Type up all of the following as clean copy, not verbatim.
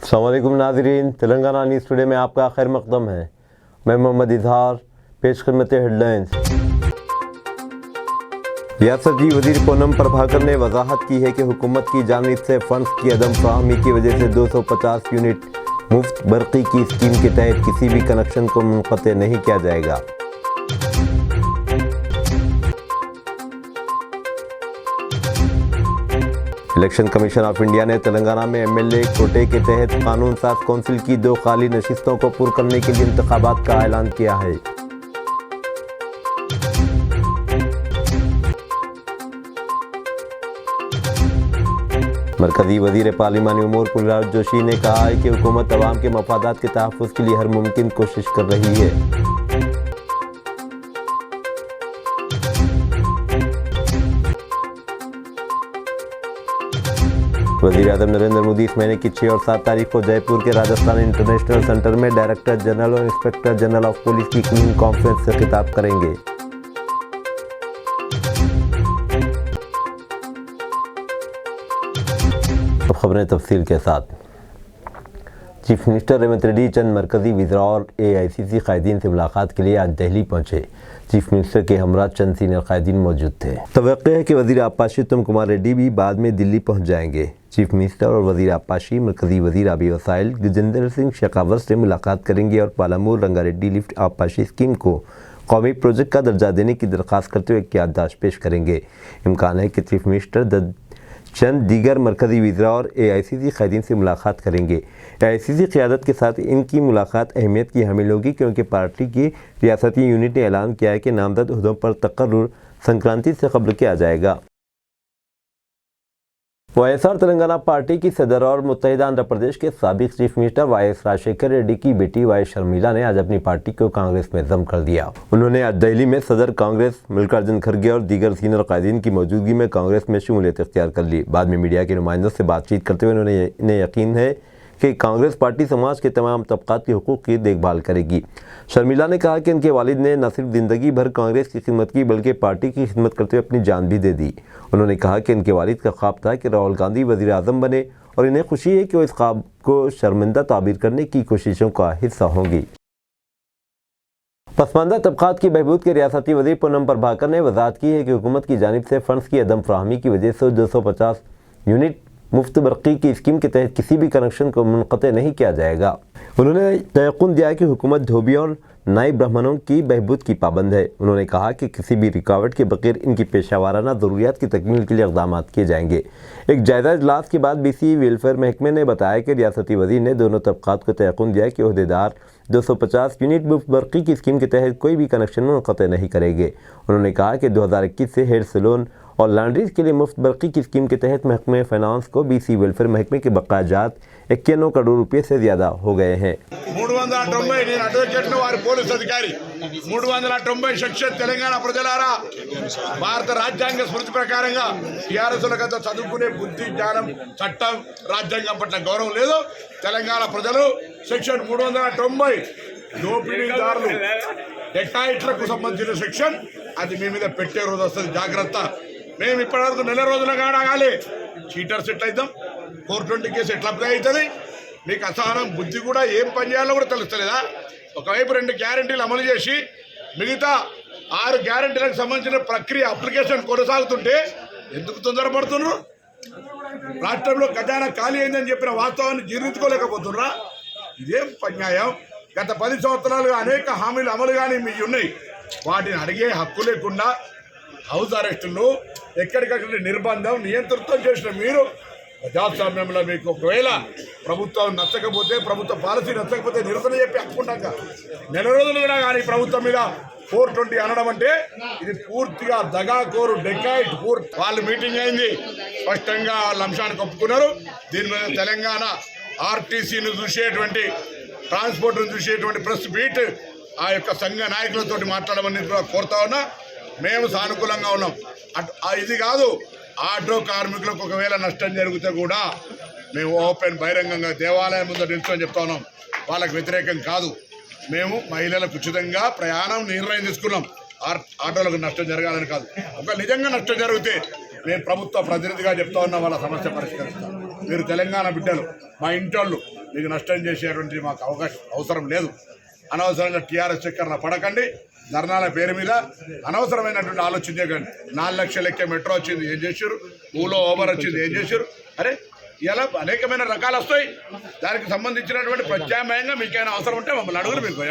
अस्सलाम वालेकुम नाज़रीन, तेलंगाना न्यूज़ टुडे में आपका खैर मक़दम है। मैं मोहम्मद इजहार, पेश खिदमत हेडलाइंस। रियासती वज़ीर पूनम प्रभाकर ने वजाहत की है कि हुकूमत की जानिब से फंड्स की अदम फ़राहमी की वजह से 250 यूनिट मुफ्त बरक़ी की स्कीम के तहत किसी भी कनेक्शन को मुनक़ते नहीं किया जाएगा। इलेक्शन कमीशन ऑफ इंडिया ने तेलंगाना में एमएलए कोटे के तहत कानून साज कौंसिल की 2 खाली नशिस्तों को पुर करने के लिए इंतखाबात का ऐलान किया है। मरकजी वजीर पार्लिमानी उमूर कुलराज जोशी ने कहा है कि हुकूमत अवाम के मफादात के तहफ़्फ़ुज़ के लिए हर मुमकिन कोशिश कर रही है। वज़ीर-ए-आज़म नरेंद्र मोदी इस महीने की 6 और 7 तारीख को जयपुर के राजस्थान इंटरनेशनल सेंटर में डायरेक्टर जनरल और इंस्पेक्टर जनरल ऑफ पुलिस की क्लीन कॉन्फ्रेंस से खिताब करेंगे। अब खबरें तफसील के साथ। चीफ मिनिस्टर रेवंत रेड्डी चंद मरकजी वज़रा और AICC कायदीन से मुलाकात के लिए आज दिल्ली पहुंचे। चीफ मिनिस्टर के हमरा चंद सीनियर कायदीन मौजूद थे। तवक्को है कि वज़ीर आबपाशी उत्तम कुमार रेड्डी भी बाद में दिल्ली पहुंच जाएंगे। चीफ मिनिस्टर और वज़ीर आबपाशी मरकजी वज़ीर आबी वसाइल गजेंद्र सिंह शेखावत से मुलाकात करेंगे और पालामूर रंगारेड्डी लिफ्ट आबपाशी स्कीम को कौमी प्रोजेक्ट का दर्जा देने की दरख्वास्त करते हुए याददाश्त पेश करेंगे। इम्कान है कि चीफ मिनिस्टर चंद दीगर मरकजी वज़रा और AICC कायदीन से मुलाकात करेंगे। AICC क़यादत के साथ इनकी मुलाकात अहमियत की हामिल होगी क्योंकि पार्टी की रियासती यूनिट ने ऐलान किया है कि नामजद ओहदों पर तकर्रुर संक्रांति से कब्ल किया जाएगा। YSR तेलंगाना पार्टी की सदर और मुत्तहिदा आंध्र प्रदेश के साबिक chief minister YS Rajasekhara Reddy की बेटी Y शर्मिला ने आज अपनी पार्टी को कांग्रेस में जम कर दिया। उन्होंने आज दिल्ली में सदर कांग्रेस मल्लिकार्जुन खड़गे और दीगर सीनियर कायदीन की मौजूदगी में कांग्रेस में शमूलियत इख्तियार कर ली। बाद में मीडिया के नुमाइंदों से बातचीत करते हुए उन्हें यकीन है कि कांग्रेस पार्टी समाज के तमाम तबक़ात के हुकूक़ की देखभाल करेगी। शर्मिला ने कहा कि उनके वालिद ने न सिर्फ ज़िंदगी भर कांग्रेस की खिदमत की बल्कि पार्टी की खिदमत करते हुए अपनी जान भी दे दी। उन्होंने कहा कि उनके वालिद का ख्वाब था कि राहुल गांधी वज़ीर आज़म बने और इन्हें खुशी है कि वो इस ख्वाब को शर्मिंदा ताबीर करने की कोशिशों का हिस्सा होंगी। पसमानदा तबक़ात की बहबूद के रियासती वज़ीर पूनम प्रभाकर ने वजाहत की है कि हुकूमत की जानिब से फ़ंड्स की अदम फ़राहमी की वजह से 250 यूनिट मुफ्त बरक़ी की स्कीम के तहत किसी भी कनेक्शन को मुनक़ते नहीं किया जाएगा। उन्होंने तयक़ुन दिया कि हुकूमत धोबियों और नाई ब्राह्मणों की बहबूद की पाबंद है। उन्होंने कहा कि किसी भी रुकावट के बगैर इनकी पेशा वाराना ज़रूरियात की तकमील के लिए इक़दाम किए जाएंगे। एक जायज़ा इजलास के बाद BC वेलफेयर महकमे ने बताया कि रियासती वज़ीर ने दोनों तबक़ात को तयक़ुन दिया कि ओहदेदार 250 यूनिट मुफ्त बरक़ी की स्कीम के तहत कोई भी कनेक्शन मुनक़ते नहीं करेंगे। उन्होंने कहा कि 2021 से हेयर सैलून और लॉन्ड्रीज के लिए मुफ्त बरक़ी की स्कीम के तहत महकमे फाइनेंस को BC वेलफेयर महकमे के बकायाजात 91 करोड़ रुपये से ज़्यादा हो गए हैं। 390 నేను అడ్వకేట్ను వారి పోలీస్ అధికారి 390 సెక్షన్ తెలంగాణ ప్రజలారా భారత రాజ్యాంగ స్మృతి ప్రకారంగా టీఆర్ఎస్ల గత చదువుకునే బుద్ధి జ్ఞానం చట్టం రాజ్యాంగం పట్ల గౌరవం లేదు। తెలంగాణ ప్రజలు సెక్షన్ 390 దోపిడీదారులు డెకాయిట్లకు సంబంధించిన సెక్షన్ అది మీ మీద పెట్టే రోజు వస్తుంది, జాగ్రత్త। మేము ఇప్పటివరకు నెల రోజుల కాడాగాలి చీటర్స్ ఎట్లా అవుతాం, 420 కేసు ఎట్లా అప్లై అవుతుంది, మీకు అసహనం బుద్ధి కూడా ఏం పని చేయాలో కూడా తెలుస్తలేదా? ఒకవైపు 2 గ్యారెంటీలు అమలు చేసి మిగతా 6 గ్యారెంటీలకు సంబంధించిన ప్రక్రియ అప్లికేషన్ కొనసాగుతుంటే ఎందుకు తొందరపడుతున్నారు? రాష్ట్రంలో ఖజానా ఖాళీ అయిందని చెప్పిన వాస్తవాన్ని జీర్ణించుకోలేకపోతున్నారా? ఇదేం అన్యాయం? గత 10 సంవత్సరాలుగా అనేక హామీలు అమలు కానీ మీ ఉన్నాయి, వాటిని అడిగే హక్కు లేకుండా హౌస్ అరెస్టులు ఎక్కడికక్కడ నిర్బంధం నియంత్రితం చేసిన మీరు ప్రజాస్వామ్యంలో మీకు ఒకవేళ ప్రభుత్వం నచ్చకపోతే ప్రభుత్వ పాలసీ నచ్చకపోతే నిరసన చెప్పి హక్కుంటాక నెల రోజులు కూడా కానీ ప్రభుత్వం మీద 420 అనడం అంటే ఇది పూర్తిగా దగాకోరు డెకాయిట్ వాళ్ళు మీటింగ్ అయింది, స్పష్టంగా వాళ్ళ అంశానికి ఒప్పుకున్నారు। దీని మీద తెలంగాణ RTCను చూసేటువంటి ట్రాన్స్పోర్ట్ను చూసేటువంటి ప్రెస్ బీట్ ఆ యొక్క సంఘ నాయకులతో మాట్లాడమని కోరుతా ఉన్నా। మేము సానుకూలంగా ఉన్నాం। ఇది కాదు, ఆటో కార్మికులకు ఒకవేళ నష్టం జరిగితే కూడా మేము ఓపెన్ బహిరంగంగా దేవాలయం ముందు నిల్చొని చెప్తా ఉన్నాం, వాళ్ళకు వ్యతిరేకం కాదు। మేము మహిళలకు ఉచితంగా ప్రయాణం నిర్ణయం తీసుకున్నాం, ఆటోలకు నష్టం జరగాలని కాదు। ఒక నిజంగా నష్టం జరిగితే నేను ప్రభుత్వ ప్రతినిధిగా చెప్తా ఉన్నా, వాళ్ళ సమస్య పరిష్కరిస్తాను। మీరు తెలంగాణ బిడ్డలు, మా ఇంటోళ్ళు, మీకు నష్టం చేసేటువంటి మాకు అవసరం లేదు. అనవసరంగా టీఆర్ఎస్ చక్కర్న పడకండి. ధర్నాల పేరు మీద అనవసరమైనటువంటి ఆలోచన చేయకండి. 4 లక్షల ఎక్కే మెట్రో వచ్చింది, ఏం చేశారు? ఊలో ఓబర్ వచ్చింది, ఏం చేశారు? అరే ఇలా అనేకమైన రకాలు వస్తాయి. దానికి సంబంధించినటువంటి ప్రత్యామ్నాయంగా మీకైనా అవసరం ఉంటే మమ్మల్ని అడుగులు మీకు.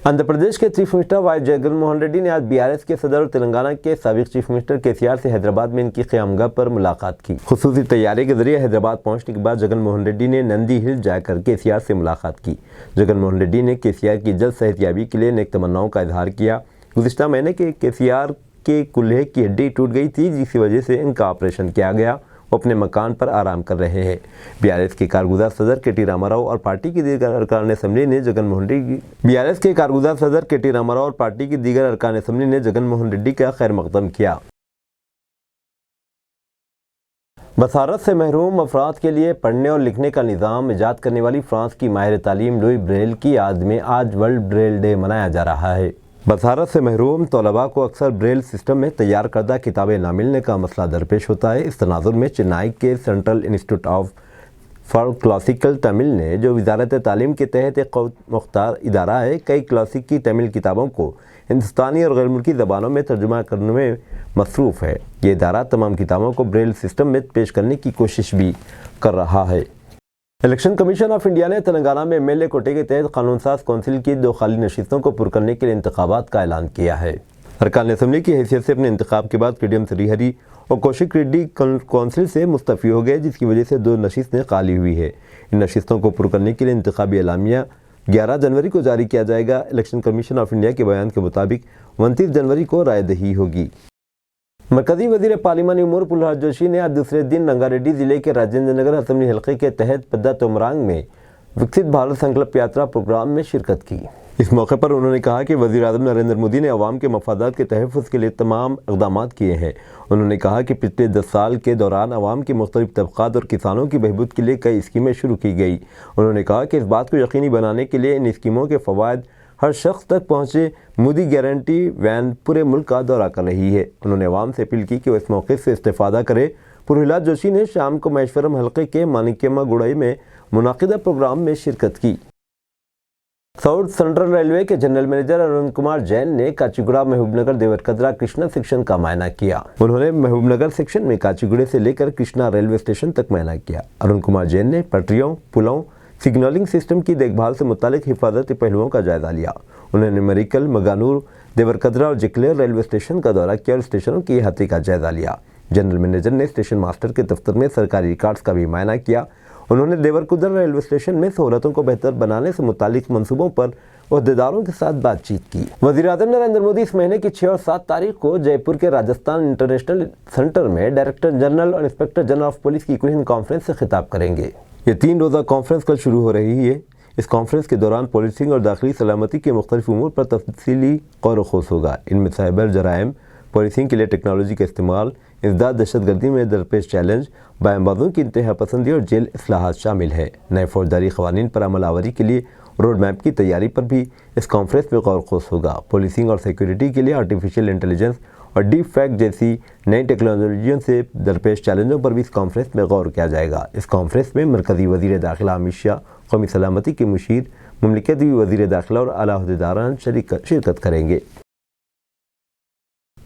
आंध्र प्रदेश के chief minister Y Jaganmohan Reddy ने आज बीआरएस के सदर और तेलंगाना के साबिक चीफ मिनिस्टर केसीआर से हैदराबाद में इनकी क़यामगाह पर मुलाकात की। खुसूसी तैयारी के जरिए हैदराबाद पहुंचने के बाद जगनमोहन रेड्डी ने नंदी हिल जाकर केसीआर से मुलाकात की। जगनमोहन रेड्डी ने केसीआर की जल्द सेहतयाबी के लिए नेक तमन्नाओं का इजहार किया। गुज़िश्ता महीने के केसीआर के कुल्हे की हड्डी टूट गई थी, जिसकी वजह से इनका ऑपरेशन किया गया। वो अपने मकान पर आराम कर रहे हैं। बीआरएस के कारगुजार सदर के टी रामाराव और पार्टी की दीगर अरकान असम्बली ने जगनमोहन रेड्डी बीआरएस के कारगुजार सदर के टी रामाराव और पार्टी की दीगर अरकान असम्बली ने जगनमोहन रेड्डी का खैर मकदम किया। बसारत से महरूम अफराद के लिए पढ़ने और लिखने का निज़ाम ईजाद करने वाली फ्रांस की माहिर तालीम लुई ब्रेल की याद में आज वर्ल्ड ब्रेल डे मनाया जा रहा है। बसारत से महरूम तलबा को अक्सर ब्रेल सिस्टम में तैयार करदा किताबें ना मिलने का मसला दरपेश होता है। इस तनाजुर में चेन्नई के central institute of for classical Tamil ने, जो वजारत तालीम के तहत एक मुख्तार इदारा है, कई क्लासिक की तमिल किताबों को हिंदुस्तानी और गैर मुल्की ज़बानों में तर्जुमा करने में मसरूफ़ है। ये इदारा तमाम किताबों को ब्रेल सिस्टम में पेश करने की कोशिश भी कर रहा है। इलेक्शन कमीशन ऑफ इंडिया ने तेलंगाना में एमएलए कोटे के तहत कानून साज कौंसिल की 2 खाली नशिस्तों को पुर करने के लिए इंतखाबात का ऐलान किया है। अरकान असम्बली की हैसियत से अपने इंतखाब के बाद केडीएम श्रीहरी और कौशिक रेड्डी कौंसिल से मुस्तफ़ी हो गए, जिसकी वजह से 2 नशिस्तें खाली हुई है। इन नशिस्तों को पुर करने के लिए इंतखाबी एलामिया 11 जनवरी को जारी किया जाएगा। इलेक्शन कमीशन ऑफ इंडिया के बयान के मुताबिक 29 जनवरी को रायदही होगी। मरकजी वजीर पार्लिमानी उमूर प्रहलाद जोशी ने आज दूसरे दिन रंगारेड्डी जिले के राजेंद्र नगर असम्बली हल्के के तहत पद्दा तोमरांग में विकसित भारत संकल्प यात्रा प्रोग्राम में शिरकत की। इस मौके पर उन्होंने कहा कि वज़ीर आज़म नरेंद्र मोदी ने अवाम के मफादात के तहफ़्फ़ुज़ के लिए तमाम इक़दामात किए हैं। उन्होंने कहा कि पिछले 10 साल के दौरान अवाम के मुख्तलिफ़ तबक़ात और किसानों की बहबूद के लिए कई स्कीमें शुरू की गई। उन्होंने कहा कि इस बात को यकीनी बनाने के लिए इन स्कीमों के फ़वाइद हर शख्स तक पहुँचे मोदी गारंटी वैन पूरे मुल्क का दौरा कर रही है। उन्होंने अवाम से अपील की कि वो इस मौके से इस्तेफ़ादा करे। प्रहलाद जोशी ने शाम को महेश्वरम हल्के के मानिक्यम्मा गुड़ई में मुनाकिदा प्रोग्राम में शिरकत की। साउथ सेंट्रल रेलवे के जनरल मैनेजर अरुण कुमार जैन ने काचीगुड़ा महबूबनगर देवरकद्रा कृष्णा सेक्शन का मायना किया। उन्होंने महबूबनगर सेक्शन में काचीगुड़े से लेकर कृष्णा रेलवे स्टेशन तक मायना किया। अरुण कुमार जैन ने पटरियों, पुलों, सिग्नलिंग सिस्टम की देखभाल से मुतालिक हिफाजती पहलुओं का जायजा लिया। उन्होंने मरीकल, मगानूर, देवरकद्रा और जिकलेर रेलवे स्टेशन का दौरा किया और स्टेशनों की अहाते का जायजा लिया। जनरल मैनेजर ने स्टेशन मास्टर के दफ्तर में सरकारी रिकॉर्ड्स का भी मायना किया। उन्होंने देवरकुदर रेलवे स्टेशन में सहूलतों को बेहतर बनाने से मुतालिक मंसूबों पर अहदेदारों के साथ बातचीत की। वज़ीर-ए-आज़म नरेंद्र मोदी इस महीने की 6 और 7 तारीख को जयपुर के राजस्थान इंटरनेशनल सेंटर में डायरेक्टर जनरल और इंस्पेक्टर जनरल ऑफ पुलिस की कुलीन कॉन्फ्रेंस से खिताब करेंगे। ये 3 रोज़ा कॉन्फ्रेंस कल शुरू हो रही है। इस कॉन्फ्रेंस के दौरान पुलिसिंग और दाखिली सलामती के मुख्तलिफ उमूर पर तफसीली गौर व खोज होगा। इनमें साइबर जराइम, पुलिसिंग के लिए टेक्नोलॉजी का इस्तेमाल, इज़दाद दहशतगर्दी में दरपेश चैलेंज, बायबाजों की इंतहा पसंदी और जेल इस्लाहात शामिल है। नए फौजदारी क़वानीन पर अमल आवरी के लिए रोड मैप की तैयारी पर भी इस कॉन्फ्रेंस में गौर खोज होगा। पुलिसिंग और सिक्योरिटी के लिए आर्टिफिशियल इंटेलिजेंस और डीप फैक्ट जैसी नई टेक्नोलॉजियों से दरपेश चैलेंजों पर भी इस कॉन्फ्रेंस में गौर किया जाएगा। इस कॉन्फ्रेंस में मरकज़ी वज़ीर दाखिला अमित शाह, कौमी सलामती के मुशीर, मुमलिकती वज़ीर दाखिला और आला अहदेदारान शिरकत करेंगे।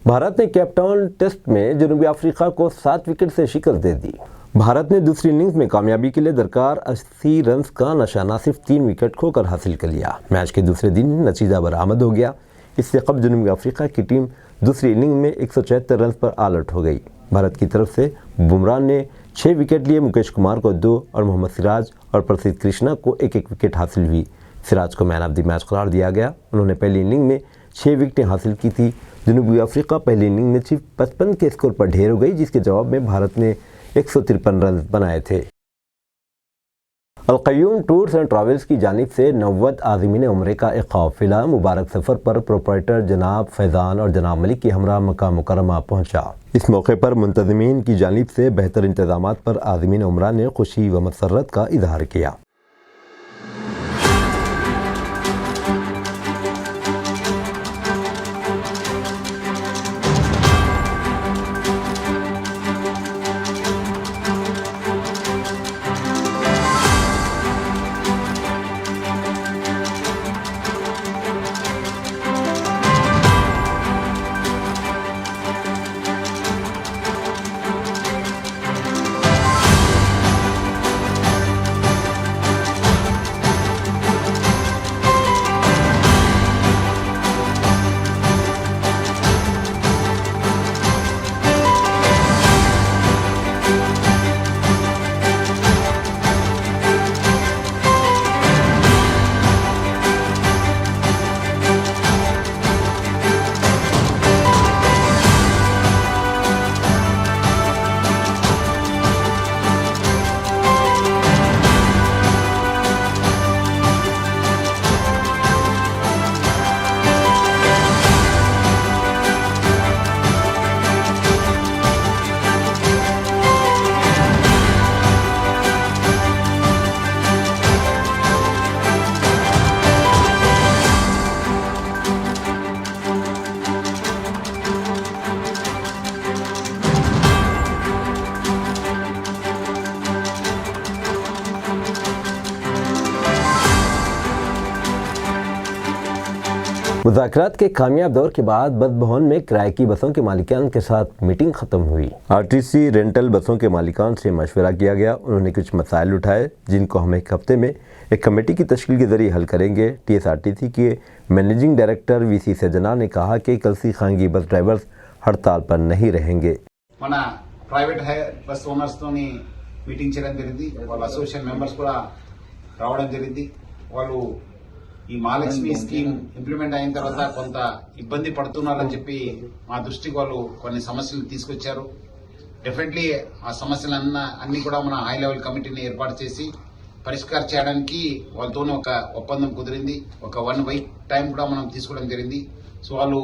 भारत ने केपटाउन टेस्ट में जनूबी अफ्रीका को 7 विकेट से शिकस्त दे दी। भारत ने दूसरी इनिंग्स में कामयाबी के लिए दरकार 80 रन का निशाना सिर्फ 3 विकेट खोकर हासिल कर लिया। मैच के दूसरे दिन नतीजा बरामद हो गया। इससे कबल जनूबी अफ्रीका की टीम दूसरी इनिंग में 174 रन पर आउट हो गई। भारत की तरफ से बुमराह ने 6 विकेट लिए, मुकेश कुमार को 2 और मोहम्मद सिराज और प्रसिद्ध कृष्णा को 1-1 विकेट हासिल हुई। सिराज को मैन ऑफ द मैच करार दिया गया। उन्होंने पहली इनिंग में 6 विकेटें हासिल की थी। जनूबी अफ्रीका पहली इनिंग में सिर्फ 55 के स्कोर पर ढेर हो गई, जिसके जवाब में भारत ने 153 रन बनाए थे। अल-क़य्यूम टूर्स एंड ट्रैवल्स की जानिब से 90 आज़मीन उम्रे का एक काफ़िला मुबारक सफ़र पर प्रोप्राइटर जनाब फैज़ान और जनाब मलिक की हमरा मक्का मुकर्रमा पहुँचा। इस मौके पर मुंतज़मीन की जानिब से बेहतर इंतज़ामात पर आज़मीन उम्रा ने खुशी व मसर्रत का इज़हार किया। मुज़ाकरात के कामयाब दौर के बाद बस भवन में किराए की बसों के मालिकान के साथ मीटिंग खत्म हुई। आरटीसी रेंटल बसों के मालिकान से मशवरा किया गया। उन्होंने कुछ मसाइल उठाए जिनको हम एक हफ्ते में एक कमेटी की तश्कील के जरिए हल करेंगे। टीएसआरटीसी के मैनेजिंग डायरेक्टर वीसी सजना ने कहा कि कलसी खानगी बस ड्राइवर्स हड़ताल पर नहीं रहेंगे। మన ప్రైవేట్ హైర్ బస్ ఓనర్స్ తోని మీటింగ్ చేయడం జరిగింది. వాళ్ళ అసోసియేషన్ మెంబర్స్ కూడా రావడం జరిగింది. వాళ్ళు ఈ మహాలక్ష్మి స్కీమ్ ఇంప్లిమెంట్ అయిన తర్వాత కొంత ఇబ్బంది పడుతున్నారని చెప్పి మా దృష్టికి వాళ్ళు కొన్ని సమస్యలు తీసుకొచ్చారు. డెఫినెట్లీ ఆ సమస్యలన్నీ కూడా మన హై లెవెల్ కమిటీని ఏర్పాటు చేసి పరిష్కారం చేయడానికి వాళ్ళతోనే ఒక ఒప్పందం కుదిరింది. ఒక 1 వీక్ టైం కూడా మనం తీసుకోవడం జరిగింది. సో వాళ్ళు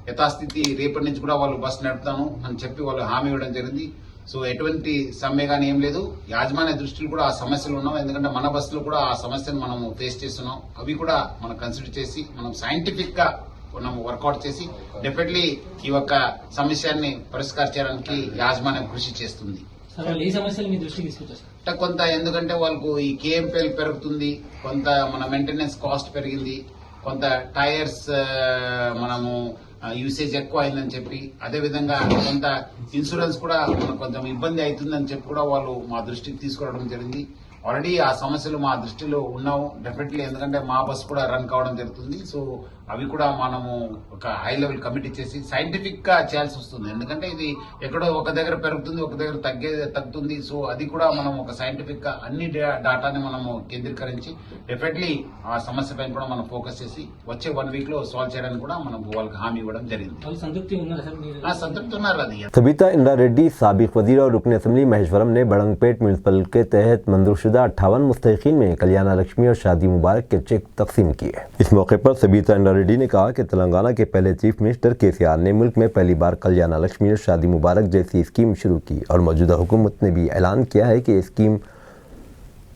యథాస్థితి రేపటి నుంచి కూడా వాళ్ళు బస్సు నడుపుతాను అని చెప్పి వాళ్ళు హామీ ఇవ్వడం జరిగింది. సో ఎటువంటి సమ్మె కానీ ఏం లేదు. యాజమాన్య దృష్టిలో కూడా ఆ సమస్యలు ఉన్నాం. ఎందుకంటే మన బస్సులో కూడా ఆ సమస్యను మనం ఫేస్ చేస్తున్నాం. అవి కూడా మనం కన్సిడర్ చేసి మనం సైంటిఫిక్ గా మనం వర్కౌట్ చేసి డెఫినెట్లీ ఈ యొక్క సమస్యని పరిష్కారం చేయడానికి యాజమాన్యం కృషి చేస్తుంది. ఈ సమస్యలు మీ దృష్టికి తీసుకొచ్చారు కొంత ఎందుకంటే వాళ్ళకు ఈ కేఎంపీఎల్ పెరుగుతుంది, కొంత మన మెయింటెనెన్స్ కాస్ట్ పెరిగింది, కొంత టైర్స్ మనము యూసేజ్ ఎక్కువ అయిందని చెప్పి, అదేవిధంగా కొంత ఇన్సూరెన్స్ కూడా మనకు కొంచెం ఇబ్బంది అవుతుందని చెప్పి కూడా వాళ్ళు మా దృష్టికి తీసుకురావడం జరిగింది. ఆల్రెడీ ఆ సమస్యలు మా దృష్టిలో ఉన్నావు డెఫినెట్లీ, ఎందుకంటే మా బస్ కూడా రన్ కావడం జరుగుతుంది. సో అవి కూడా మనము ఒక హై లెవెల్ కమిటీ చేసి సైంటిఫిక్ గా చేయాల్సి వస్తుంది. ఎందుకంటే ఇది ఎక్కడో ఒక దగ్గర పెరుగుతుంది, ఒక దగ్గర తగ్గుతుంది. సో అది కూడా మనం ఒక సైంటిఫిక్ గా అన్ని డాటాని మనము కేంద్రీకరించి డెఫినెట్లీ ఆ సమస్య పైన కూడా మనం ఫోకస్ చేసి వచ్చే 1 వీక్ లో సాల్వ్ చేయడానికి కూడా మనం వాళ్ళకి హామీ ఇవ్వడం జరిగింది. సంతృప్తి ఉన్నారు. అది सबिता इंदिरा रेड्डी साबिक वजीर और रुकन असम्बली महेश्वरम ने बड़ंगपेट म्यूनसिपल के तहत मंजूरशुदा 58 मुस्तहिकीन में कल्याण लक्ष्मी और शादी मुबारक के चेक तकसीम किए। इस मौके पर सबिता इंदिरा रेड्डी ने कहा कि तेलंगाना के पहले चीफ मिनिस्टर केसीआर ने मुल्क में पहली बार कल्याण लक्ष्मी और शादी मुबारक जैसी स्कीम शुरू की और मौजूदा हुकूमत ने भी ऐलान किया है कि ये स्कीम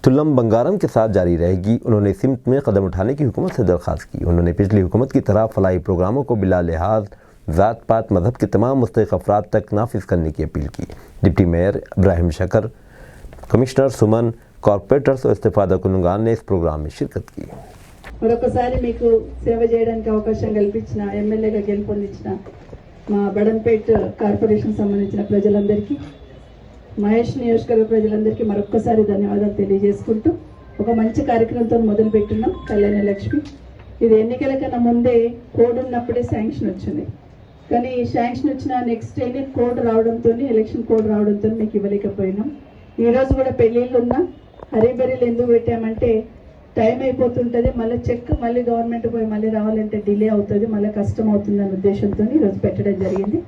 तुलम बंगारम के साथ जारी रहेगी। उन्होंने सिमत में कदम उठाने की हुकूमत से दरख्वास्त की। उन्होंने पिछली हुकूमत की तरह फलाही प्रोग्रामों को बिला लिहाज ज़ात पात मजहब के तमाम मुस्तहिक अफराद तक नाफिज करने की अपील की। डिप्टी मेयर इब्राहिम शकर, कमिश्नर सुमन, कॉर्पोरेटर्स और इस्तीफादा कुनुगान ने इस प्रोग्राम में शिरकत की। మరొకసారి మీకు సేవ చేయడానికి అవకాశం కల్పించిన ఎమ్మెల్యేగా గెలుపొందించిన మా బడంపేట్ కార్పొరేషన్ సంబంధించిన ప్రజలందరికీ, మహేష్ నియోజకవర్గ ప్రజలందరికీ మరొక్కసారి ధన్యవాదాలు తెలియజేసుకుంటూ ఒక మంచి కార్యక్రమంతో మొదలుపెట్టున్నాం కళ్యాణ లక్ష్మి. ఇది ఎన్నికల కన్నా ముందే కోడ్ ఉన్నప్పుడే శాంక్షన్ వచ్చింది. కానీ ఈ శాంక్షన్ వచ్చిన నెక్స్ట్ డేనే కోడ్ రావడంతో, ఎలక్షన్ కోడ్ రావడంతో మీకు ఇవ్వలేకపోయినాం. ఈరోజు కూడా పెళ్ళిళ్ళు ఉన్నా హరీబరీలు ఎందుకు పెట్టామంటే టైం అయిపోతుంటుంది, మళ్ళీ చెక్ మళ్ళీ గవర్నమెంట్ పోయి మళ్ళీ రావాలంటే డిలే అవుతుంది, మళ్ళీ కష్టం అవుతుంది అనే ఉద్దేశంతో ఈరోజు పెట్టడం జరిగింది.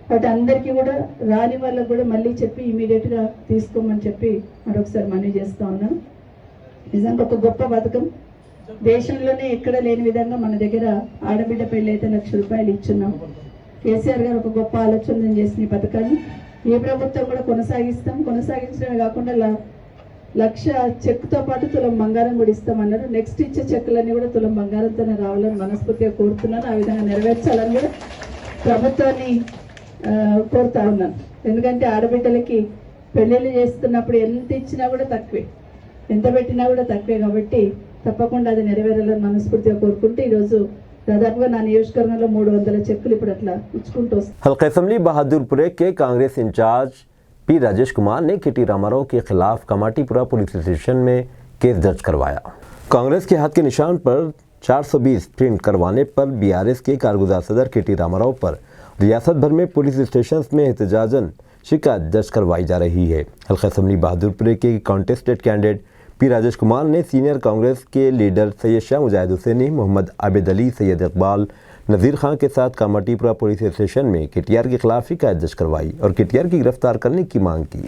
బట్ అందరికీ కూడా రాని వాళ్ళకు కూడా మళ్ళీ చెప్పి ఇమీడియట్గా తీసుకోమని చెప్పి మరొకసారి మనవి చేస్తూ ఉన్నాను. నిజంగా ఒక గొప్ప పథకం, దేశంలోనే ఎక్కడ లేని విధంగా మన దగ్గర ఆడబిడ్డ పెళ్ళి అయితే ₹1,00,000 ఇచ్చున్నాం. కేసీఆర్ గారు ఒక గొప్ప ఆలోచన చేసిన ఈ పథకాన్ని ఏ ప్రభుత్వం కూడా కొనసాగించడమే కాకుండా 1,00,000 చెక్తో పాటు తులం బంగారం కూడా ఇస్తామన్నారు. నెక్స్ట్ ఇచ్చే చెక్కులన్నీ కూడా తులం బంగారంతోనే రావాలని మనస్ఫూర్తిగా కోరుతున్నాను. ఆ విధంగా నెరవేర్చాలని కూడా ప్రభుత్వాన్ని కోరుతా ఉన్నాను. ఎందుకంటే ఆడబిడ్డలకి పెళ్లిళ్ళు చేస్తున్నప్పుడు ఎంత ఇచ్చినా కూడా తక్కువే, ఎంత పెట్టినా కూడా తక్కువే. కాబట్టి తప్పకుండా అది నెరవేరాలని మనస్ఫూర్తిగా కోరుకుంటూ ఈరోజు దాదాపుగా నా నియోజకవర్గంలో 300 చెక్కులు ఇప్పుడు అట్లా ఇచ్చుకుంటూ వస్తాం. हल्का असम्बली बहादुरपुरे के कांग्रेस इंचार्ज पी राजेश कुमार ने केटी रामाराव के खिलाफ कमाटीपुरा पुलिस स्टेशन में केस दर्ज करवाया। कांग्रेस के हाथ के निशान पर 420 प्रिंट करवाने पर बीआरएस के कारगुजार सदर केटी रामाराव पर रियासत भर में पुलिस स्टेशन में एहतजाजन शिकायत दर्ज करवाई जा रही है। हल्का असम्बली बहादुरपुरे के contested candidate P Rajesh Kumar ने सीनियर कांग्रेस के लीडर सैयद शाह मुजाहिद हुसैनी, मोहम्मद आबिद अली, सैयद इकबाल, नज़ीर खान के साथ कामाटीपुरा पुलिस स्टेशन में केटीआर के खिलाफ शिकायत दर्ज करवाई और केटीआर की गिरफ्तार करने की मांग की।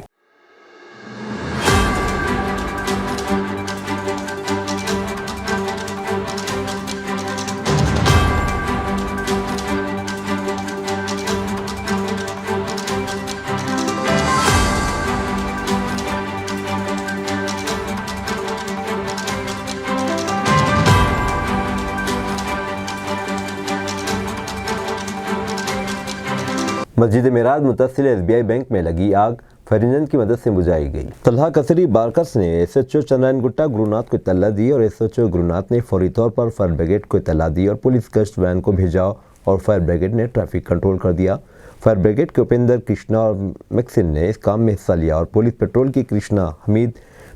मस्जिद मेराज मुतसिल SBI बैंक में लगी आग, फरिंजन की मदद से बुझाई गई। तलहा कसरी बारकस ने एसएचओ चंद्रायन गुट्टा गुरुनाथ को इत्तला दी और एसएचओ गुरुनाथ ने फौरी तौर पर फायर ब्रिगेड को इत्तला दी और पुलिस गश्त वैन को भेजा और फायर ब्रिगेड ने ट्रैफिक कंट्रोल कर दिया। फायर ब्रिगेड के उपेंद्र, कृष्णा और मैक्सिन ने इस काम में हिस्सा लिया और पुलिस पेट्रोल की कृष्णा, हमीद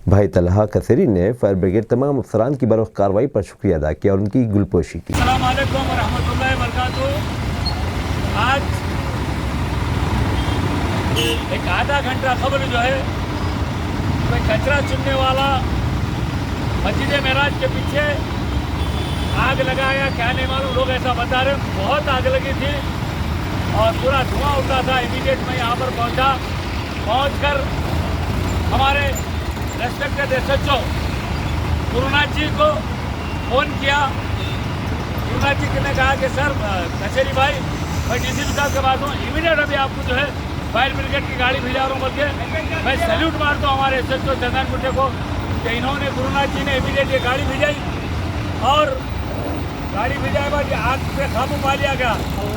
भाई तलहा कसरी ने फायर ब्रिगेड तमाम अफसरान की बरवक्त कार्रवाई पर शुक्रिया अदा किया और उनकी गुलपोशी की। अस्सलाम वालेकुम व रहमतुल्लाहि व बरकातहू। आज एक आधा घंटा खबर जो है कोई कचरा चुनने वाला मस्जिद मेराज के पीछे आग लगाया, क्या नहीं मालूम, लोग ऐसा बता रहे हैं। बहुत आग लगी थी और पूरा धुआं उठा था। इमीडिएट मैं यहाँ पर पहुँचकर हमारे रेस्पेक्टेड एसएचओ गुरुनाथ जी को फ़ोन किया। गुरुनाथ जी ने कहा कि सर कचेरी भाई मैं डीसीपी साहब के पास हूँ, इमीडिएट अभी आपको जो है फायर ब्रिगेड की गाड़ी भेजा रहा हूँ बोल के मैं सैल्यूट मारता हूँ हमारे एसएचओ चंद्रायन गुट्टे को कि इन्होंने गुरुनाथ जी ने इमीडिएट ये गाड़ी भेजाई और गाड़ी भेजाए बाद आग पे काबू पा लिया गया।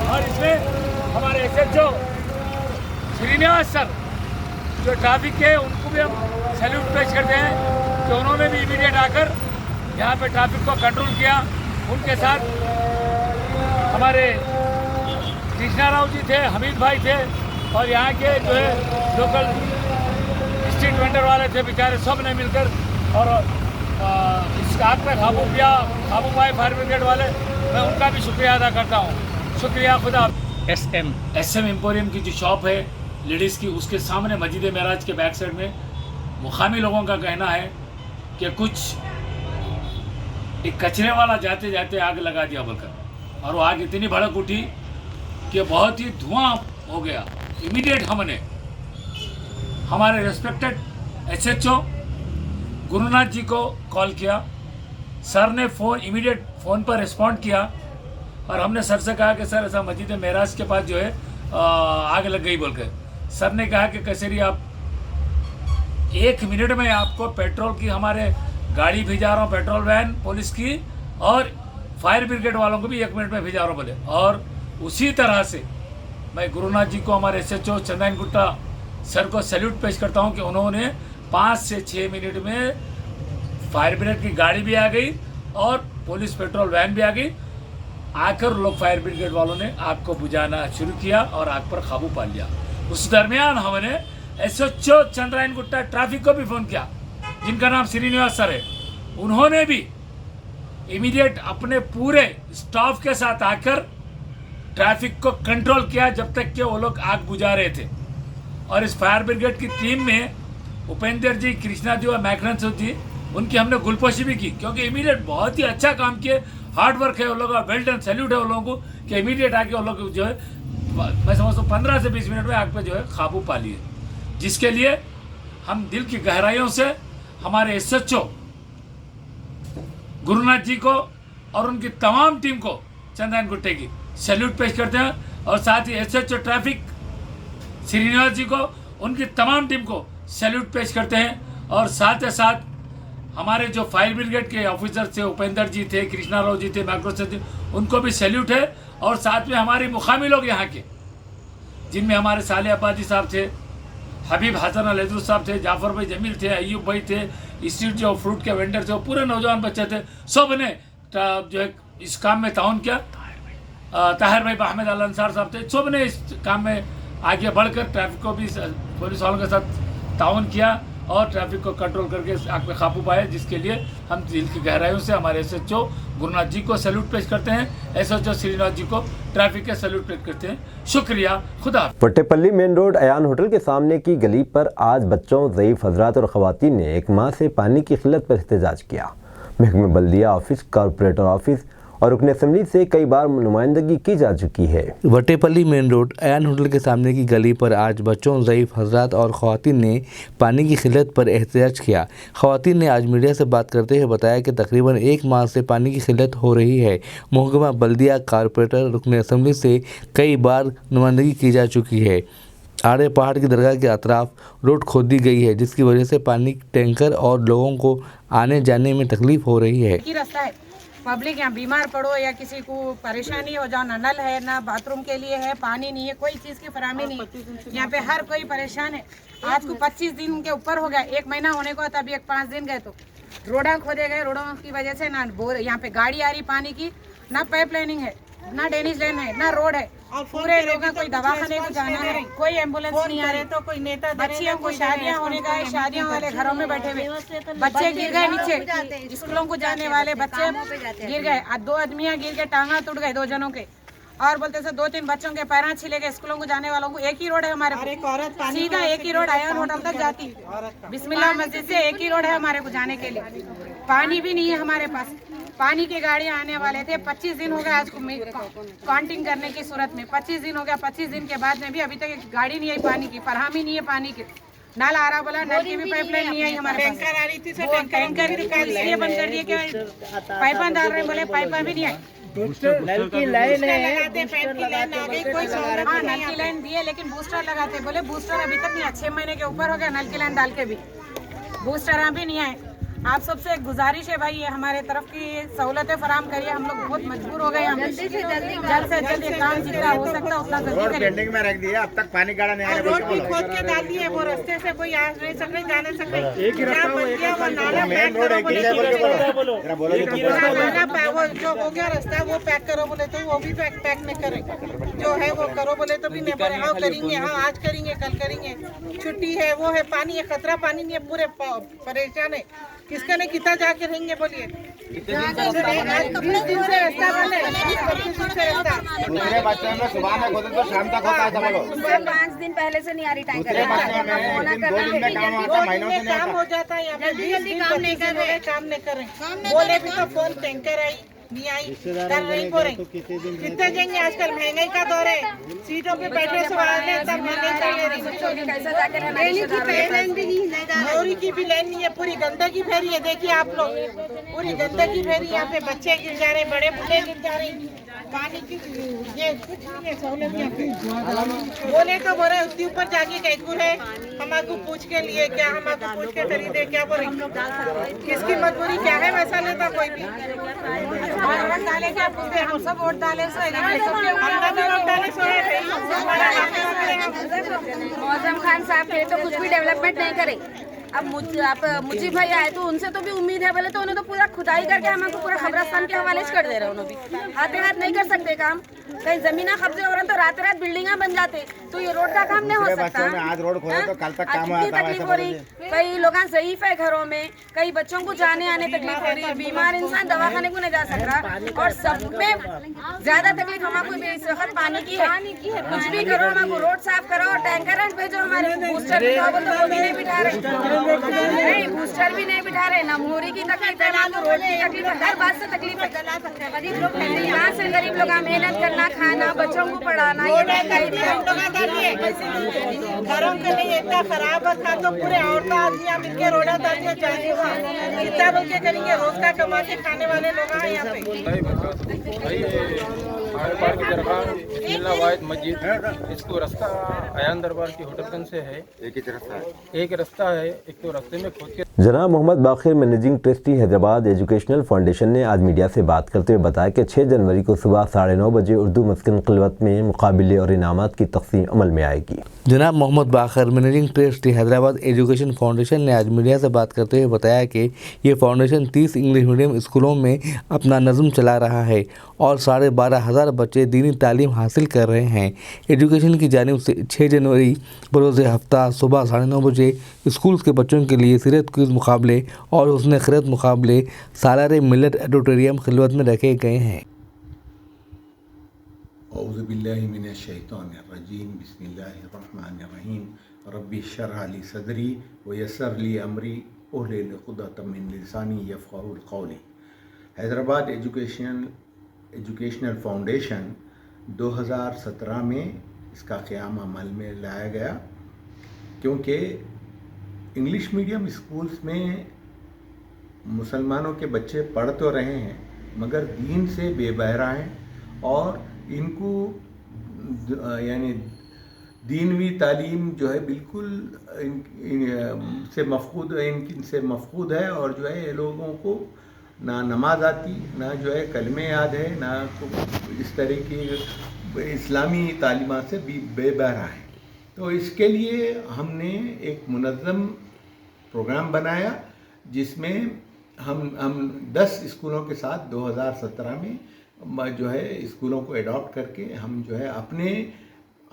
और इसमें हमारे एसएचओ श्रीनिवास सर जो ट्रैफिक के, उनको भी हम सैल्यूट पेश करते हैं कि उन्होंने भी इमीडिएट आकर यहाँ पे ट्रैफिक को कंट्रोल किया। उनके साथ हमारे कृष्णा राव जी थे, हमीद भाई थे और यहाँ के जो है लोकल स्ट्रीट वेंडर वाले थे, बेचारे सब ने मिलकर और इस आग पर काबू पाए फायर ब्रिगेड वाले। मैं उनका भी शुक्रिया अदा करता हूँ। शुक्रिया। खुदा। एसएम एम्पोरियम की जो शॉप है लेडीज़ की, उसके सामने मस्जिद मेराज के बैक साइड में मुकामी लोगों का कहना है कि कुछ एक कचरे वाला जाते जाते आग लगा दिया बोलकर, और वो आग इतनी भड़क उठी कि बहुत ही धुआं हो गया। इमीडिएट हमने हमारे रेस्पेक्टेड एसएचओ गुरुनाथ जी को कॉल किया। सर ने इमीडिएट फ़ोन पर रिस्पॉन्ड किया और हमने सर से कहा कि सर ऐसा मस्जिद मेराज के पास जो है आग लग गई बोलकर। सर ने कहा कि कचेरी आप 1 मिनट में आपको पेट्रोल की हमारे गाड़ी भेजा रहा हूँ, पेट्रोल वैन पुलिस की, और फायर ब्रिगेड वालों को भी 1 मिनट में भेजा रहा हूँ बोले। और उसी तरह से मैं गुरुनाथ जी को, हमारे एसएचओ चंद्रायन गुट्टा सर को सैल्यूट पेश करता हूँ कि उन्होंने 5 से 6 मिनट में फायर ब्रिगेड की गाड़ी भी आ गई और पुलिस पेट्रोल वैन भी आ गई। आकर लोग फायर ब्रिगेड वालों ने आग को बुझाना शुरू किया और आग पर काबू पा लिया। उस दरमियान हमने एसएचओ चंद्रायन गुट्टा ट्रैफिक को भी फ़ोन किया, जिनका नाम श्रीनिवास सर है। उन्होंने भी इमीडिएट अपने पूरे स्टाफ के साथ आकर ट्रैफिक को कंट्रोल किया जब तक कि वो लोग आग बुझा रहे थे। और इस फायर ब्रिगेड की टीम में उपेंद्र जी, कृष्णा जी और मैक्सन जी, उनकी हमने गुलपोशी भी की, क्योंकि इमीडिएट बहुत ही अच्छा काम किए। हार्ड वर्क है वो लोग, वेल डन, सैल्यूट है वो लोगों को कि इमीडिएट आके वो लोग जो है मैं समझता हूँ 15 से 20 मिनट में आग पे जो है काबू पा लिए, जिसके लिए हम दिल की गहराइयों से हमारे एसएचओ गुरुनाथ जी को और उनकी तमाम टीम को, चंद्रायन गुट्टे की, सैल्यूट पेश करते हैं। और साथ ही एसएचओ ट्रैफिक श्रीनिवास जी को, उनकी तमाम टीम को सैल्यूट पेश करते हैं। और साथ ही साथ हमारे जो फायर ब्रिगेड के ऑफिसर थे, उपेंद्र जी थे, कृष्णा राव जी थे, मैक्रोस थे, उनको भी सैल्यूट है। और साथ में हमारे मुकामी लोग यहाँ के, जिनमें हमारे साले अब्बाजी साहब थे, हबीब हसन अलैदुर साहब थे, जाफर भाई जमील थे, अयूब भाई थे, स्ट्रीट जो फ्रूट के वेंडर थे, वो पूरे नौजवान बच्चे थे, सब ने जो है इस काम में ताउन किया। ताहिर भाई अहमद अल अंसार साहब थे, सब ने इस काम में आगे बढ़कर ट्रैफिक को भी पुलिस वालों के साथ ताउन किया और ट्रैफिक को कंट्रोल करके आग पे काबू पाए, जिसके लिए हम दिल की गहराइयों से हमारे एसएचओ गुरुनाथ जी को सैल्यूट पेश करते हैं, एसएचओ श्रीनिवास जी को ट्रैफिक के सैल्यूट पेश करते हैं। शुक्रिया। खुदा। Vattepalli main road Ayan hotel के सामने की गली पर आज बच्चों, ज़ईफ़ हज़रात और ख़वातीन ने एक माह से पानी की किल्लत पर एहतजाज किया। महकमे बल्दिया ऑफिस, कॉरपोरेटर ऑफिस और रुकन असम्बली से कई बार नुमाइंदगी की जा चुकी है। Vattepalli main road Ayan hotel के सामने की गली पर आज बच्चों, ज़ईफ़ हज़रात और ख़वातीन ने पानी की किल्लत पर एहतजाज किया। ख़वातीन ने आज मीडिया से बात करते हुए बताया कि तकरीबन 1 माह से पानी की किल्लत हो रही है। महकमा बल्दिया, कॉरपोरेटर, रुकन असम्बली से कई बार नुमाइंदगी की जा चुकी है। आड़े पहाड़ की दरगाह के अतराफ रोड खोदी गई है, जिसकी वजह से पानी टैंकर और लोगों को आने जाने में तकलीफ हो रही है। पब्लिक यहाँ बीमार पड़ो या किसी को परेशानी हो जाओ, ना नल है ना बाथरूम के लिए है, पानी नहीं है, कोई चीज़ की फराहमी नहीं है। यहाँ पे हर कोई परेशान है। आज को 25 दिन के ऊपर हो गया, 1 महीना होने को था, अभी 5 दिन गए तो रोड़ा खोदे गए। रोडों की वजह से ना बोर यहाँ पे गाड़ी आ रही पानी की, ना पाइप लाइनिंग है, ना ड्रेनेज लाइन है, ना रोड है। पूरे लोगों को कोई दवाखाने को जाना है, कोई एम्बुलेंस नहीं आ रही। तो कोई नेता बच्चियों को शादियां होने का है, शादियों वाले घरों में बैठे हुए बच्चे गिर गए नीचे, स्कूलों को जाने वाले बच्चे गिर गए। 2 आदमियां गिर के टांगा टूट गए 2 जनों के, और बोलते से 2-3 बच्चों के पैर छिले गए। स्कूलों को जाने वालों को एक ही रोड है हमारे को, सीधा एक ही रोड आयन होटल तक जाती, बिस्मिल्लाह मस्जिद से एक ही रोड है हमारे को जाने के लिए। पानी भी नहीं है हमारे पास, पानी की गाड़ियां आने वाले थे। 25 दिन हो गए आज को काउंटिंग करने की सूरत में, 25 दिन हो गया। 25 दिन के बाद में भी अभी तक एक गाड़ी नहीं आई, पानी की फरहमी नहीं है। पानी की नल आ रहा बोला, नल की भी पाइपलाइन नहीं आई हमारे पास। टैंकर आ रही थी, टैंकर इसलिए बंद कर दिए कि पाइपा डाल रहे, बोले पाइपा भी नहीं आई। नल की लाइन है, नल की लाइन दी है, लेकिन बूस्टर लगाते, बोले बूस्टर अभी तक नहीं है। 6 महीने के ऊपर हो गया नल की लाइन डाल के भी, बूस्टर अभी नहीं आए। आप सबसे एक गुजारिश है भाई, ये हमारे तरफ की सहूलतें फराम करिए। हम लोग बहुत मजबूर हो गए, हम जल्द से जल्द ये काम जितना हो सकता है उतना जल्दी करिए। पेंडिंग में रख दिया, अब तक पानी गाड़ा नहीं आया। रोड भी खोद के डाल दिए, वो रास्ते से कोई आ नहीं सक रही, जा नहीं सक रही। एक ही रास्ता वो नाला पैक करो, वो जो हो गया रास्ता वो पैक करो बोले तो वो भी पैक नहीं करे, जो है वो करो बोले तो भी नहीं बोले। हाँ करेंगे, हाँ आज करेंगे, कल करेंगे, छुट्टी है, वो है। पानी है, खतरा पानी नहीं है, पूरे परेशान है। किसका ने कितना जाके रहेंगे बोलिए? 20 दिन से रास्ता बंद है, 25 दिन से रास्ता। दूसरे बच्चों में सुबह में खोदे तो शाम तक होता है, समझ लो। 5 दिन पहले से नहीं आ रही टैंकर। 2 दिन में काम होता है, महीनों से काम हो जाता है। यहाँ पे 20 दिन काम नहीं कर रहे, बोले भी तो फोन टैंकर आई नहीं आई, कर नहीं हो रही। कितने देंगे? आजकल महंगाई का दौर है, सीटों पे बैठे सवाल है, तब महंगाई कर ले रही। मौरी की भी लाइन नहीं है, पूरी गंदगी फैली है। देखिए आप लोग, पूरी गंदगी फैली। यहाँ पे बच्चे गिर जा रहे, बड़े बूढ़े गिर जा रहे। पानी की ये कुछ नहीं है सहूलत यहाँ पे। बोले तो बोले उसके ऊपर जाके कैकू है, हमको पूछ के लिए क्या, हमको पूछ के खरीदे क्या, बोले किसकी मजबूरी क्या है, वैसा लेता कोई भी। वोट डाले क्या पूछते, हम सब वोट डाले मौजम खान साहब के तो कुछ भी डेवलपमेंट नहीं करे। अब मुझे भाई आए तो उनसे तो भी उम्मीद है, बोले तो उन्होंने तो पूरा खुदाई करके हमको पूरा खबरस्तान के हवाले कर दे रहे हैं। उन्होंने भी हाथ नहीं कर सकते काम, कहीं जमीना कब्जे हो रहे तो रात बिल्डिंगा बन जाते, तो ये रोड का काम नहीं हो सकता। आज रोड खोलो तो कल तक काम तकलीफ हो रही, कई लोग ज़ईफ है घरों में, कई बच्चों को जाने आने तकलीफ हो रही है, बीमार इंसान दवाखाने को नहीं जा सक रहा। और सब में ज्यादा तकलीफ हमको इस वक्त पानी की है। कुछ भी करो, हमको रोड साफ करो और टैंकर भेजो। हमारे बूस्टर वो भी नहीं बिठा रहे, नहीं बूस्टर भी नहीं बिठा रहे, ना मोरी की तकलीफ है, ना तो रोड की तकलीफ है, हर बात से तकलीफ है। यहाँ से गरीब लोग मेहनत करना, खाना, बच्चों को पढ़ाना, ये घरों के लिए इतना खराब था तो पूरे औरतें आदमी मिलकर रोड़ा डालिए चाहिए, कितना बोल के करेंगे। रोज का कमा के खाने वाले लोग हैं यहाँ पे। मस्जिद इसको रास्ता आयान दरबार की होटलगंज से है, एक रास्ता है, एक तो रास्ते में खोद के। जनाब Mohammed Baqir managing trustee Hyderabad educational foundation ने आज मीडिया से बात करते हुए बताया कि 6 जनवरी को सुबह 9:30 बजे उर्दू मस्कन खिलवत में मुकाबले और इनामात की तकसीम अमल में आएगी। जनाब Mohammed Baqir managing trustee Hyderabad education foundation ने आज मीडिया से बात करते हुए बताया कि ये फाउंडेशन 30 इंग्लिश मीडियम स्कूलों में अपना नज़म चला रहा है और 12,500 बच्चे दीनी तालीम हासिल कर रहे हैं। एजुकेशन की जानिब से 6 जनवरी बरोज़ हफ्ता सुबह 9:30 बजे स्कूल्स के बच्चों के लिए सीरत क्विज़ मुकाबले और हुस्न खिरत मुकाबले सालारे मिलत ऑडिटोरियम खिलवत में रखे गए हैं। औज़ु बिल्लाहि मिनश शैतानिर रजीम, बिस्मिल्लाहिर रहीम, रब्बि शरह ली सदरी व यस्सर ली अमरी वहलुल उक़दतम मिन लिसानी यफ़क़हू क़ौली। हैदराबाद एजुकेशनल फाउंडेशन 2017 में इसका क़याम अमल में लाया गया, क्योंकि इंग्लिश मीडियम स्कूल्स में मुसलमानों के बच्चे पढ़ तो रहे हैं मगर दीन से बेबहरा हैं और इनको यानी दीनवी तालीम जो है बिल्कुल इनसे मफकूद है और जो है ये लोगों को ना नमाज आती, ना जो है कलमे याद है, ना इस तरह की इस्लामी तालीमात से बेबहरा है। तो इसके लिए हमने एक मुनज़्ज़म प्रोग्राम बनाया जिसमें हम 10 स्कूलों के साथ 2017 में जो है स्कूलों को एडॉप्ट करके हम जो है अपने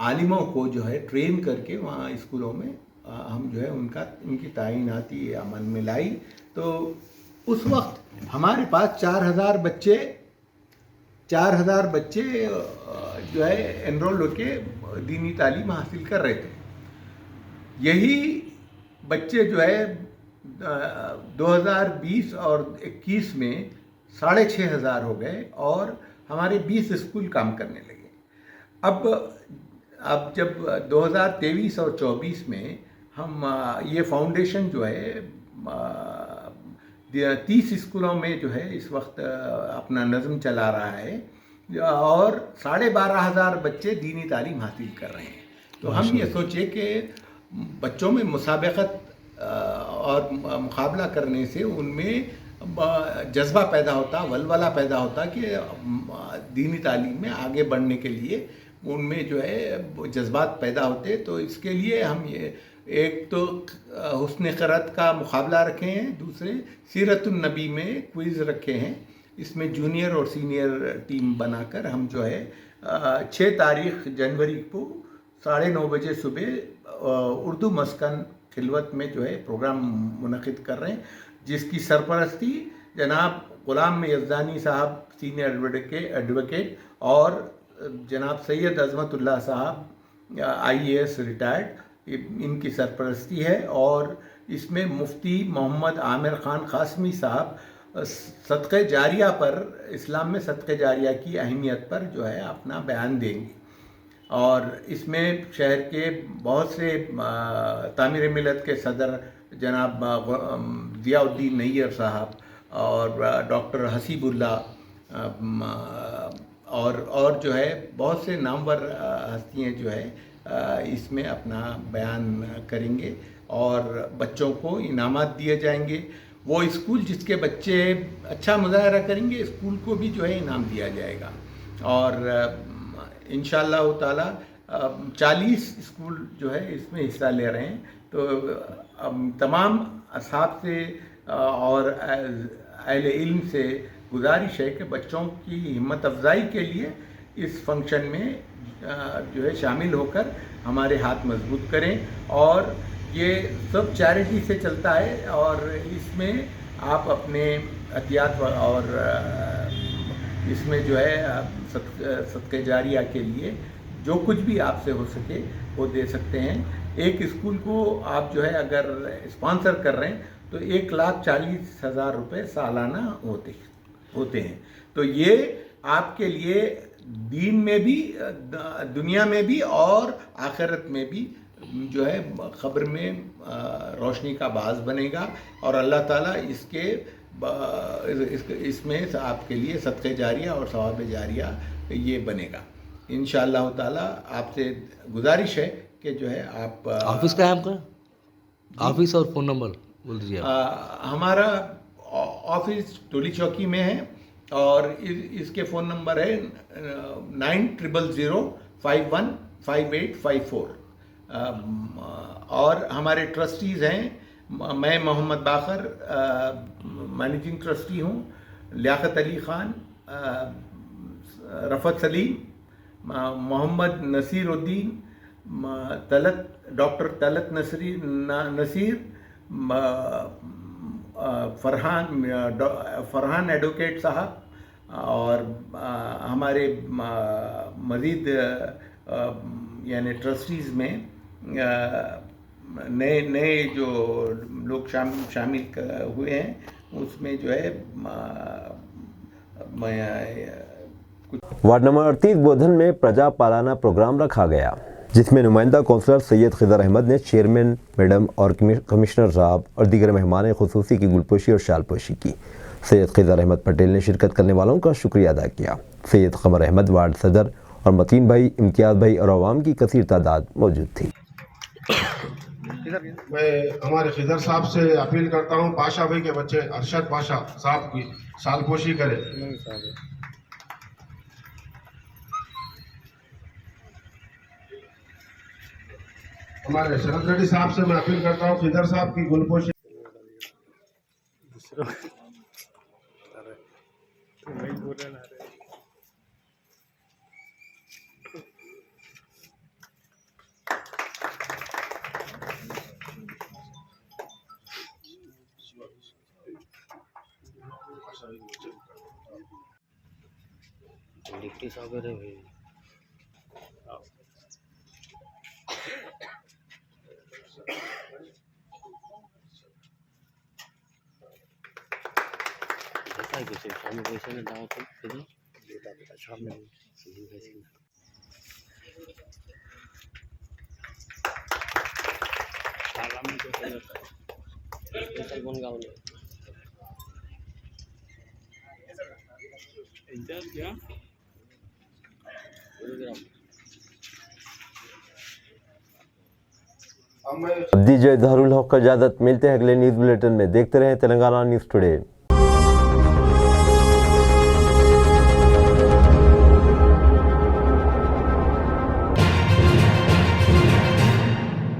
आलिमों को जो है ट्रेन करके वहाँ स्कूलों में हम जो है उनकी तैनाती अमल में लाई। तो उस वक्त हमारे पास 4,000 बच्चे जो है एनरोल होके दीनी तालीम हासिल कर रहे थे। यही बच्चे जो है 2020 और 21 में 6,500 हो गए और हमारे 20 स्कूल काम करने लगे। अब जब 2023 और 24 में हम ये फाउंडेशन जो है 30 स्कूलों में जो है इस वक्त अपना नज़म चला रहा है और 12,500 बच्चे दीनी तालीम हासिल कर रहे हैं। तो हम ये सोचे कि बच्चों में मुसाबकत और मुकाबला करने से उनमें जज्बा पैदा होता, वलवला पैदा होता कि दीनी तालीम में आगे बढ़ने के लिए उनमें जो है जज्बात पैदा होते। तो इसके लिए हम ये एक तो हुस्न क़िराअत का मुकाबला रखे हैं, दूसरे सीरतुन नबी में क्विज़ रखे हैं। इसमें जूनियर और सीनियर टीम बनाकर हम जो है 6 तारीख जनवरी को 9:30 बजे सुबह उर्दू मस्कन खिलवत में जो है प्रोग्राम मुनक़िद कर रहे हैं, जिसकी सरपरस्ती जनाब ग़ुलाम यज़दानी साहब सीनियर एडवोकेट और जनाब सैयद अज़मतुल्लाह साहब IAS रिटायर्ड, इनकी सरपरस्ती है। और इसमें मुफ्ती मोहम्मद आमिर ख़ान क़ासमी साहब सदक़े जारिया पर, इस्लाम में सदक़े जारिया की अहमियत पर जो है अपना बयान देंगे। और इसमें शहर के बहुत से तामीर मिलत के सदर जनाब ज़ियाउद्दीन नैयर साहब और डॉक्टर हसीबुल्ला और जो है बहुत से नामवर हस्तियाँ जो है इसमें अपना बयान करेंगे और बच्चों को इनामात दिए जाएंगे। वो स्कूल जिसके बच्चे अच्छा मुजाहरा करेंगे स्कूल को भी जो है इनाम दिया जाएगा। और इंशाअल्लाह ताला 40 स्कूल जो है इसमें हिस्सा ले रहे हैं। तो तमाम असहाब से और अहले इल्म से गुजारिश है कि बच्चों की हिम्मत अफजाई के लिए इस फंक्शन में जो है शामिल होकर हमारे हाथ मजबूत करें। और ये सब चैरिटी से चलता है और इसमें आप अपने अतियात और इसमें जो है सदक़े जारिया के लिए जो कुछ भी आपसे हो सके वो दे सकते हैं। एक स्कूल को आप जो है अगर स्पॉन्सर कर रहे हैं तो 1,40,000 रुपये सालाना होते हैं। तो ये आपके लिए दीन में भी, दुनिया में भी और आखिरत में भी जो है ख़ब्र में रोशनी का बाज़ बनेगा और अल्लाह ताला इसमें आपके लिए सदक़े जारिया और सवाब जारिया ये बनेगा इंशाअल्लाह ताला। आपसे गुजारिश है कि जो है आप ऑफिस का है आपका? ऑफिस और फ़ोन नंबर बोल दीजिए। हमारा ऑफिस टोली चौकी में है और इसके फ़ोन नंबर है 9000515854। और हमारे ट्रस्टीज़ हैं, मैं मोहम्मद बाकर मैनेजिंग ट्रस्टी हूँ, लियाकत अली ख़ान, रफ़त सलीम, मोहम्मद नसीरुद्दीन, डॉक्टर तलत नसीर, फरहान एडवोकेट साहब और हमारे मज़ीद यानी ट्रस्टीज़ में नए जो लोग शामिल हुए हैं उसमें जो है वार्ड नंबर 38 बोधन में प्रजा पालाना प्रोग्राम रखा गया, जिसमें नुमाइंदा कौंसलर सैयद खिदर अहमद ने चेयरमैन मैडम और कमिश्नर साहब और दीगर मेहमान खुसूसी की गुलपोशी और शालपोशी की। सैयद खिदर अहमद पटेल ने शिरकत करने वालों का शुक्रिया अदा किया। सैयद कमर अहमद वार्ड सदर और मतीन भाई, इम्तियाज़ भाई और अवाम की कसीर तादाद मौजूद थी। मैं हमारे खिदर साहब से अपील करता हूँ, पाशा भाई के बच्चे अरशद पाशा साहब की सालपोशी करे। हमारे शरद रेड्डी साहब से मैं अपील करता हूँ खिदर साहब की गुलपोशी दीजिए इजहारुल हक का इजाजत। मिलते हैं अगले न्यूज़ बुलेटिन में। देखते रहें तेलंगाना न्यूज़ टुडे।